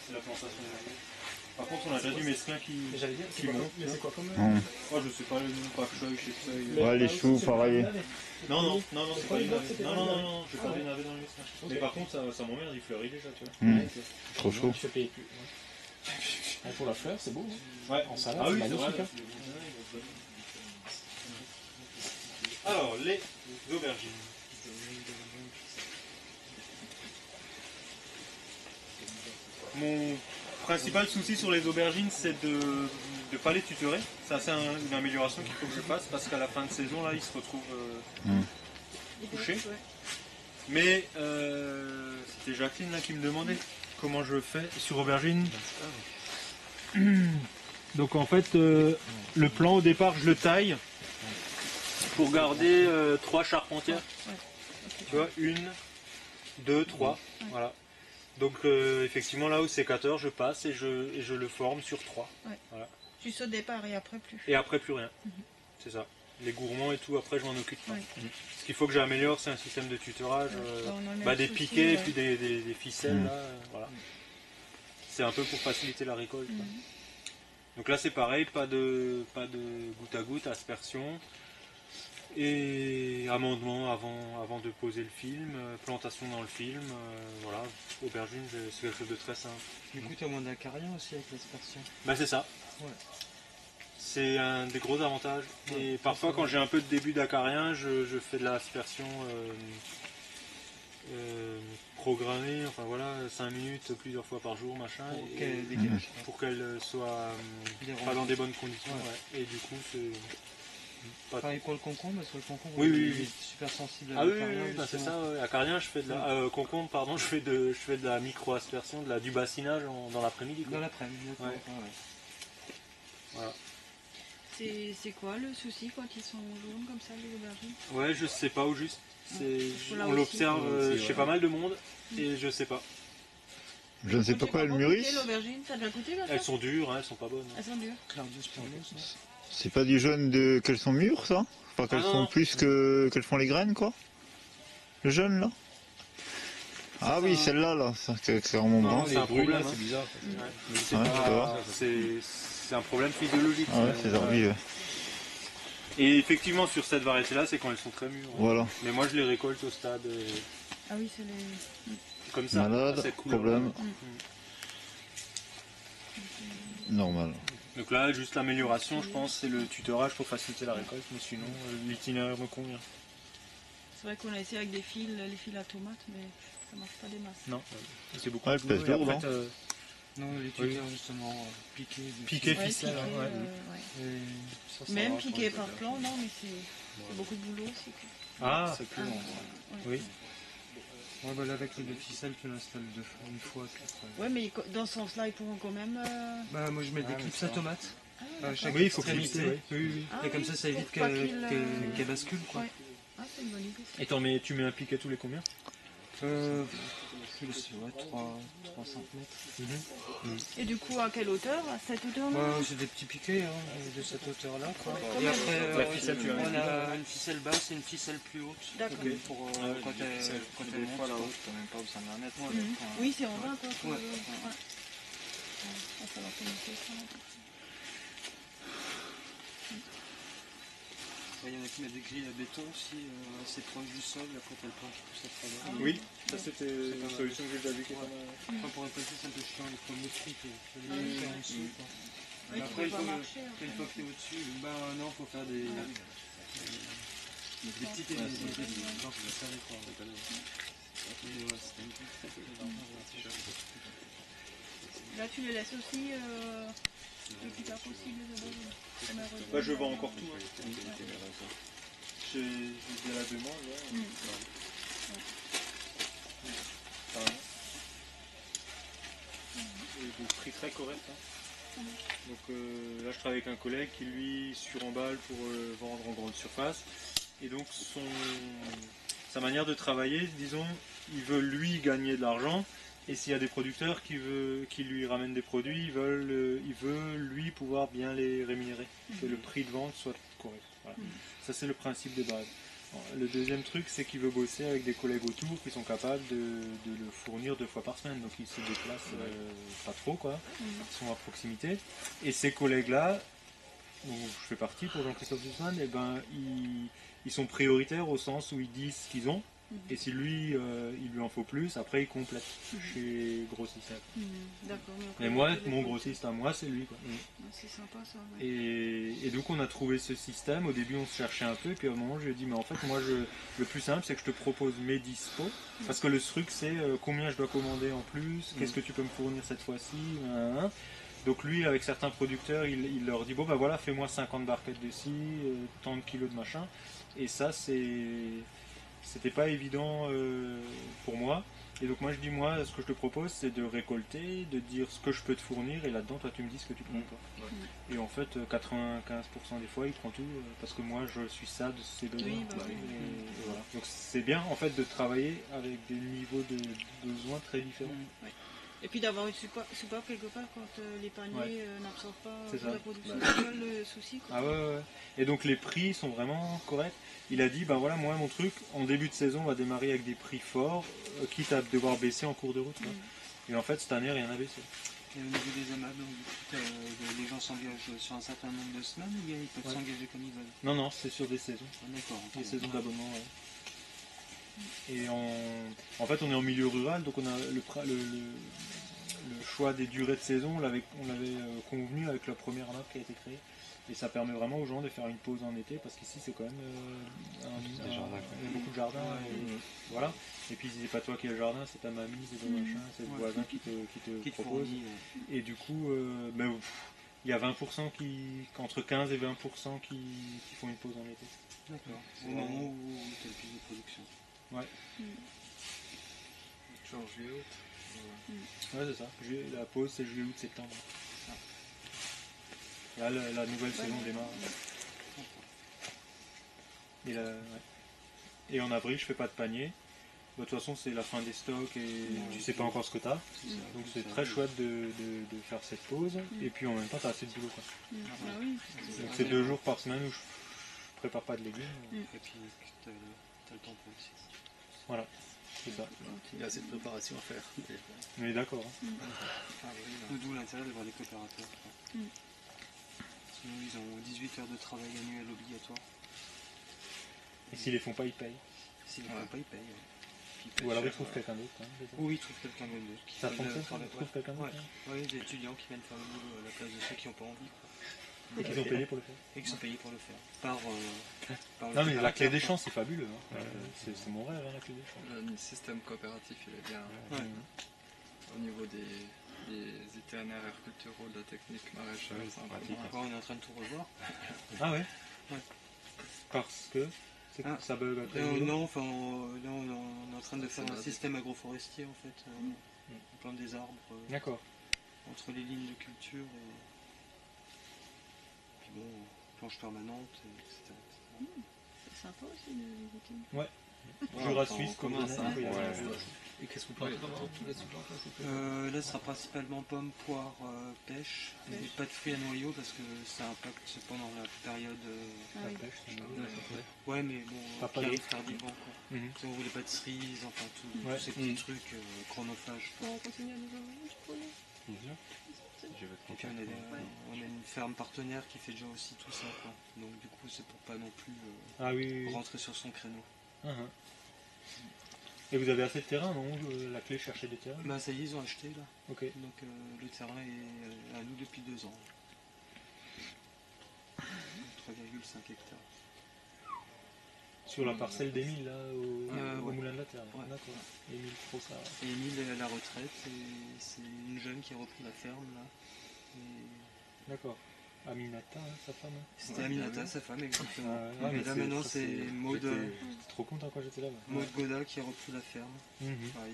C'est la plantation. Par contre, on a déjà du mesclin qui monte. Mais c'est quoi comme... Oh, je sais pas, le nom, pas feuille, je sais pas. Ouais, les choux, pareil. Non, c'est pas une navette. Non, je fais pas des navets dans le mesclin. Mais par contre, ça m'emmerde, il fleurit déjà, tu vois. Trop chaud. Je fais payer plus. Pour la fleur, c'est beau. Ouais, en salade, ah oui, c'est c'est vrai. magnifique. Alors, les aubergines. Mon principal souci sur les aubergines, c'est de ne pas les tutorer. C'est assez une amélioration qu'il faut que je fasse parce qu'à la fin de saison, là, ils se retrouvent couchés. Mais c'était Jacqueline là, qui me demandait comment je fais sur aubergine. Donc en fait, le plan au départ, je le taille pour garder 3 charpentières. Tu vois, 1, 2, 3. Voilà. Donc effectivement là au sécateur je passe et je le forme sur 3. Ouais. Voilà. Juste au départ et après plus. Et après plus rien. C'est ça. Les gourmands et tout, après je m'en occupe pas. Ce qu'il faut que j'améliore, c'est un système de tutorage, des piquets et puis des ficelles. Là, voilà. C'est un peu pour faciliter la récolte. Donc là c'est pareil, pas de goutte à goutte, aspersion. Et amendement avant de poser le film, plantation dans le film, voilà, aubergine c'est quelque chose de très simple. Du coup tu as moins d'acarien aussi avec l'aspersion. Ben c'est ça. Ouais. C'est un des gros avantages. Et parfois quand j'ai un peu de début d'acarien, je fais de l'aspersion programmée, enfin voilà, 5 minutes plusieurs fois par jour, machin. Pour qu'elle soit pas dans des bonnes conditions. Ouais. Et du coup c'est... Pareil pour le concombre, parce que le concombre est super sensible à l'acarien. Oui, c'est ça. Acarien, je fais de la concombre, pardon, je fais de la micro-aspersion, du bassinage dans l'après-midi. Dans l'après-midi, d'accord. Voilà. C'est quoi le souci quand ils sont jaunes comme ça, les aubergines? Ouais, je sais pas au juste. On l'observe chez pas mal de monde et je sais pas. Je ne sais pas quoi elles mûrissent. Elles sont dures, elles sont pas bonnes. Elles sont dures. C'est pas du jaune qu'elles sont mûres, ça? Enfin, qu'elles sont plus qu'elles font les graines, quoi? Le jaune, là? Ah oui, celle-là, là, c'est vraiment blanc. C'est un problème, c'est bizarre. C'est un problème physiologique. Ah ouais, c'est zarbi, ouais. Et effectivement, sur cette variété-là, c'est quand elles sont très mûres. Voilà. Mais moi, je les récolte au stade. Ah oui, c'est les... Comme ça. Malade, problème. Normal. Donc là, juste l'amélioration, je pense, c'est le tutorage pour faciliter la récolte, mais sinon, l'itinéraire me convient. C'est vrai qu'on a essayé avec les fils à tomates, mais ça marche pas des masses. Non, c'est beaucoup. Ouais, pèse lourd, non? Non, les tuteurs, justement, piqués. Piqué, ficelle, Même piqué par plan, non, mais c'est beaucoup de boulot aussi. Ah, c'est plus long. Oui. Ouais, bah là, avec les deux ficelles, tu l'installes une fois. Ouais, mais dans ce sens-là, ils pourront quand même... Bah, moi, je mets des clips à tomates. Chaque Oui, il faut extrémité. Oui. Et comme ça évite qu'elle bascule, quoi. Ouais. Ah, c'est une bonne idée. Et tu mets un piquet tous les combien? Je sais, 3 cm. Et du coup, à quelle hauteur? À cette hauteur-là? C'est des petits piquets de cette hauteur-là. Et La après, ficelle, tu on a une ficelle basse et une ficelle plus haute. D'accord. Pour quand elle monte. Fois la haute, quand même pas où ça en est. Oui, c'est en bas, quoi. Ouais. Ça va commencer ça. Il y en a qui mettent des grilles à béton aussi, assez proche du sol, après t'as le plan qui pousse à travers. Oui, ça c'était une solution que j'ai déjà vue qui est pas mal. Enfin, pour récolter, c'est un peu chiant, les premiers trucs, il faut les faire en dessous. Oui, Après, tu peux pas marcher. une fois que t'es au-dessus, non, il faut faire des petites et des planches plus serrées. Là, tu les laisses aussi le plus tard possible, Je vends encore tout. J'ai bien la demande. Et des prix très corrects. Donc là, je travaille avec un collègue qui lui suremballe pour vendre en grande surface. Et donc sa manière de travailler, disons, il veut lui gagner de l'argent. Et s'il y a des producteurs qui lui ramènent des produits, il veut lui pouvoir bien les rémunérer, que le prix de vente soit correct. Voilà. Ça c'est le principe de base. Le deuxième truc, c'est qu'il veut bosser avec des collègues autour qui sont capables de le fournir 2 fois par semaine. Donc il se déplace pas trop, quoi. Ils sont à proximité. Et ces collègues-là, dont je fais partie pour Jean-Christophe Dussman, eh ben, ils sont prioritaires au sens où ils disent ce qu'ils ont. Et si lui, il lui en faut plus, après il complète chez grossiste. D'accord. Et moi, mon grossiste à moi, c'est lui, quoi. C'est sympa ça. Ouais. Et donc on a trouvé ce système. Au début on se cherchait un peu, et puis à un moment je lui ai dit mais en fait moi le plus simple c'est que je te propose mes dispos, parce que le truc c'est combien je dois commander en plus, qu'est-ce que tu peux me fournir cette fois-ci, Donc lui avec certains producteurs il leur dit bon bah voilà fais-moi 50 barquettes de ci, tant de kilos de machin, et ça c'était pas évident pour moi. Et donc moi je dis moi ce que je te propose c'est de récolter, de dire ce que je peux te fournir, et là-dedans toi tu me dis ce que tu prends toi. Et en fait 95% des fois il prend tout parce que moi je suis ça de ses besoins. Oui, bah oui. Et voilà. Donc c'est bien en fait de travailler avec des niveaux de besoins très différents. Ouais. Et puis d'avoir une support quelque part quand les paniers n'absorbent pas C'est toute ça. la production. C'est ça le souci. Quoi. Ah ouais. Et donc les prix sont vraiment corrects. Il a dit ben voilà moi mon truc en début de saison on va démarrer avec des prix forts, quitte à devoir baisser en cours de route. Et en fait cette année rien n'a baissé. Et au niveau des amables, les gens s'engagent sur un certain nombre de semaines ou bien ils peuvent s'engager comme ils veulent? Non c'est sur des saisons. Ah, d'accord. Des saisons d'abonnement. Ouais. Et en fait on est en milieu rural, donc on a le choix des durées de saison, on l'avait convenu avec la première map qui a été créée. Et ça permet vraiment aux gens de faire une pause en été, parce qu'ici c'est quand même il y a beaucoup de jardins. Voilà. Et puis c'est pas toi qui as le jardin, c'est ta mamie, c'est ton machin, c'est le voisin qui te propose. Et du coup, il y a 20% entre 15 et 20% qui font une pause en été. D'accord. Au moment où tu as le plus de production. Ouais. Tu en juillet, août. Ouais, c'est ça. La pause, c'est juillet, août, septembre. Là, la nouvelle saison démarre. Et en avril, je fais pas de panier. De toute façon, c'est la fin des stocks et tu sais pas encore ce que tu as. Donc c'est très chouette de faire cette pause. Et puis en même temps, tu as assez de boulot. Quoi. Donc c'est 2 jours par semaine où je prépare pas de légumes. Et puis tu as le temps pour aussi. Voilà, c'est ça. Il y a assez de préparation à faire. On est d'accord. D'où l'intérêt d'avoir des coopérateurs. Sinon, ils ont 18 heures de travail annuel obligatoire. Et s'ils les font pas, ils payent. S'ils ne le font pas, ils payent. Ou alors ils trouvent quelqu'un d'autre. Oui, ils trouvent quelqu'un d'autre. Ça fonctionne, ils trouvent quelqu'un d'autre. Oui, des étudiants qui viennent faire le boulot à la place de ceux qui n'ont pas envie. Et qu'ils ont payé pour le faire. Et qui sont payés pour le faire. Non mais la clé des champs c'est fabuleux. C'est mon rêve la clé des champs. Le système coopératif il est bien. Au niveau des itinéraires agriculturaux, de la technique maraîchage, c'est pratique. On est en train de tout revoir. Ah ouais. Parce que ça bug après. Non, enfin là on est en train de faire un système agroforestier en fait. On plante des arbres. D'accord. Entre les lignes de culture et puis bon, planche permanente, etc. C'est sympa aussi les week-ends. Ouais. Jura suisse comme ça. Et qu'est-ce que vous plantez là, ce sera principalement pommes, poires, pêche, et pas de fruits à noyaux parce que ça impacte pendant la période. Ouais, mais bon, qui arrive tardivement. Si on voulait pas de cerises, enfin tous ces petits trucs chronophages. On continue à nous envoyer, je crois. Et puis on a une ferme partenaire qui fait déjà aussi tout ça, quoi. Donc du coup, c'est pour pas non plus rentrer sur son créneau. Et vous avez assez de terrain, non? La clé chercher des terrains? Bah ça y est, ils ont acheté là. Ok. Donc le terrain est à nous depuis 2 ans. 3,5 hectares. Sur la parcelle d'Émile, là, au Moulin de la Terre. Ouais. D'accord. Émile Frossard. Et Émile est à la retraite et c'est une jeune qui a repris la ferme là. D'accord. Aminata, sa femme. C'était Aminata, sa femme, exactement. Mais là maintenant c'est Maud. J'étais trop content quand j'étais là. Maud Goda qui a repris la ferme. Pareil,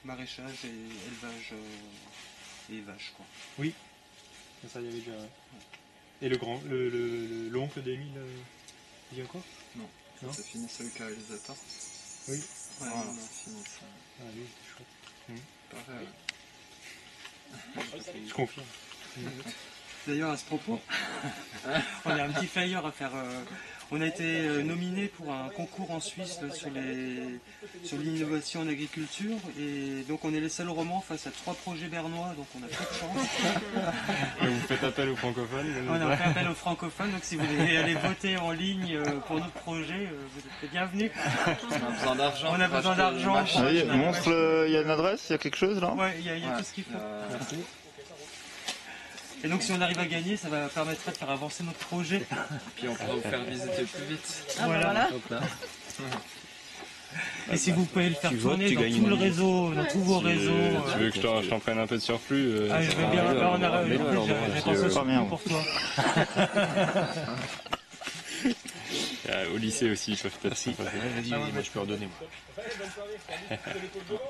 maraîchage et élevage et vaches quoi. Oui. Ça y avait déjà. Et l'oncle d'Émile vit encore? Non. C'est fini celui qui a réalisateur. Oui. Voilà, c'est fini ça. Ah oui, c'est chouette. Pareil. Je confirme. D'ailleurs, à ce propos, on a un petit flyer à faire. On a été nominé pour un concours en Suisse là, sur l'innovation en agriculture et donc on est les seuls romans face à 3 projets bernois, donc on a peu de chance. Et vous faites appel aux francophones? On a fait appel aux francophones, donc si vous voulez aller voter en ligne pour notre projet, vous êtes les bienvenus. On a besoin d'argent. On a besoin d'argent. Montre, il y a une adresse, il y a quelque chose là? Ouais, il y a tout ce qu'il faut. Merci. Et donc si on arrive à gagner, ça va permettre de faire avancer notre projet. Puis on pourra vous faire visiter plus vite. Ah, voilà. Et si vous pouvez le faire tourner dans tout le réseau, dans tous vos réseaux. Tu veux que je t'en prenne un peu de surplus? Ah, je veux bien. Là, on a j'ai pensé au surplus pour toi. Au lycée aussi, ils peuvent peut-être. Vas-y, moi je peux redonner.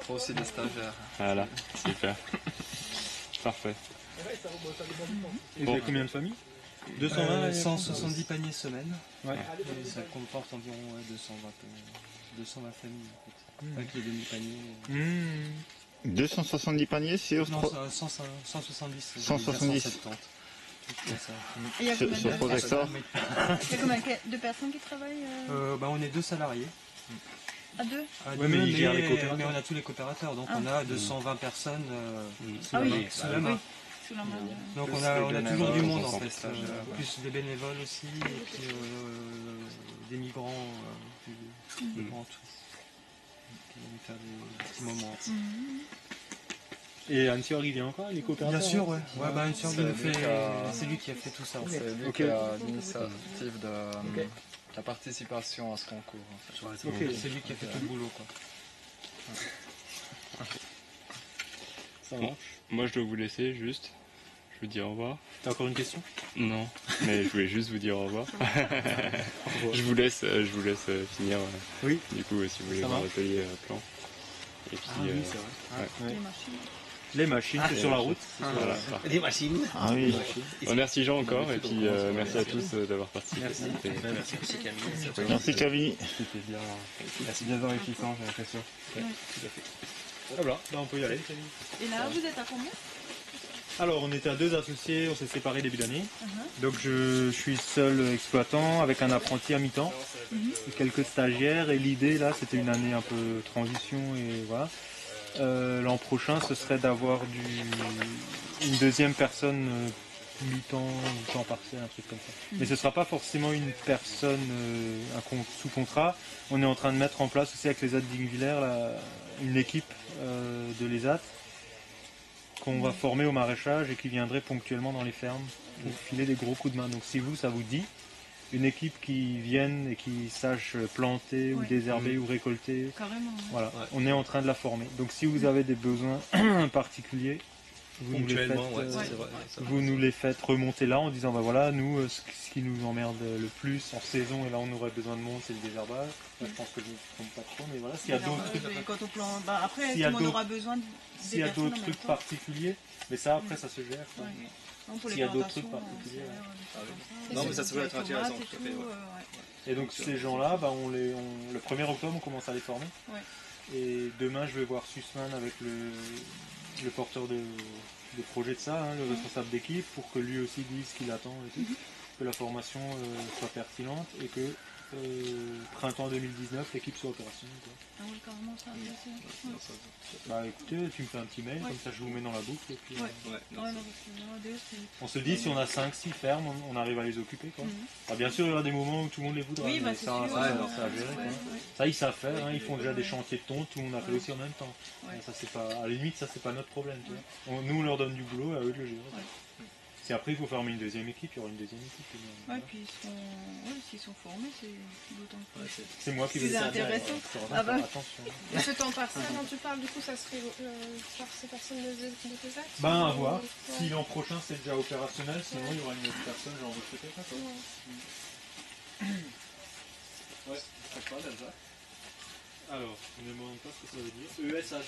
Faut aussi des stagiaires. Voilà, super. Parfait. Et vous avez combien de familles? 220 170 paniers semaine. Ouais. Et ça comporte environ 220 familles en fait. Avec les demi-paniers. 270 paniers, c'est Non, 170. 170. Et il y a combien Sur 3 hectares. Il y a combien de personnes qui travaillent On est 2 salariés. à 2? Ouais, mais ils gèrent les coopérateurs. Mais on a tous les coopérateurs, donc on a 220 personnes Ah oui, sous la main. Sous la main. Donc on a toujours du monde en fait, plus des bénévoles aussi, et puis des migrants, des migrants tous, qui viennent faire des petits moments. Et Anne-Sior, il vient encore, il est coopérateur? Bien sûr, ouais. Anne-Sior, c'est lui qui a fait tout ça en fait. C'est lui qui a l'initiative de la participation à ce concours. En fait. C'est lui qui a fait tout le boulot quoi. Ça marche. Moi je dois vous laisser juste. Je vous dis au revoir. T'as encore une question? Non, mais je voulais juste vous dire au revoir. Je vous laisse finir. Oui. Du coup, si vous voulez Ça voir marche. l'atelier plan. Et puis, oui, c'est vrai. ouais. Les machines. Les machines, c'est sur la route. Voilà, parfait. Des machines. Ah oui. Bon, merci Jean encore et puis merci à tous d'avoir participé. C'était Merci aussi Camille. Merci Camille. bien. C'est bien enrichissant, j'ai l'impression. Voilà, là on peut y aller. Et là, vous êtes à combien? Alors, on était à 2 associés, on s'est séparés début d'année. Donc, je suis seul exploitant avec un apprenti à mi-temps et quelques stagiaires. Et l'idée, là, c'était une année un peu transition et voilà. L'an prochain, ce serait d'avoir une deuxième personne mi-temps ou temps partiel, un truc comme ça. Mais ce ne sera pas forcément une personne sous contrat. On est en train de mettre en place aussi avec les aides d'Ingvillers une équipe de l'ESAT qu'on va former au maraîchage et qui viendrait ponctuellement dans les fermes pour filer des gros coups de main. Donc si ça vous dit, une équipe qui vienne et qui sache planter ou désherber ou récolter, Carrément. voilà, on est en train de la former. Donc si vous avez des besoins particuliers, vous nous les faites remonter là en disant bah voilà, nous ce qui nous emmerde le plus en saison et là on aurait besoin de monde, c'est le désherbage. Là, je pense que je ne me trompe pas trop, mais voilà, s'il y a d'autres trucs. Quand on plante, après, S'il y a tout le monde aura besoin s'il y a d'autres trucs particuliers, mais ça après ça se gère. Quoi. Non, pour S'il les y a d'autres trucs plantations, particuliers. Non, mais ça peut être intéressant. tomates et tout à fait, tout, ouais. Et donc ces gens-là, bah, le 1er octobre, on commence à les former. Ouais. Et demain, je vais voir Sussman avec le porteur de projet de ça, le responsable d'équipe, pour que lui aussi dise ce qu'il attend et tout. Que la formation soit pertinente et que printemps 2019, l'équipe soit opérationnelle. Quoi. Ah oui, carrément, ça intéressant. Bah écoutez, tu me fais un petit mail, comme ça je vous mets dans la boucle. Et puis, Ouais, non, parce que là, ADE, c'est... on se dit si on a 5-6 fermes, on arrive à les occuper. Quoi. Bah, bien sûr, il y aura des moments où tout le monde les voudra. Oui, bah, mais c'est ça, sûr. ça, c'est à gérer, quoi. Ça, ils savent faire, hein, ils font déjà des chantiers de tonte, tout le monde a fait aussi en même temps. Ouais. Ça, c'est pas, à la limite, ça c'est pas notre problème. Tu vois. Nous on leur donne du boulot, à eux de le gérer. Si après il faut former une deuxième équipe, il y aura une deuxième équipe. Ouais, puis s'ils sont formés, c'est d'autant plus. C'est moi qui C'est vais le intéressant. faire. Ah bah. Attention. Et ce temps partiel dont tu parles, du coup, ça serait par ces personnes de tes actes Ben à voir. Si l'an prochain c'est déjà opérationnel, sinon il y aura une autre personne, j'en recruter pas. Ouais, ça pas déjà. Alors, je ne me demande pas ce que ça veut dire. ESAG.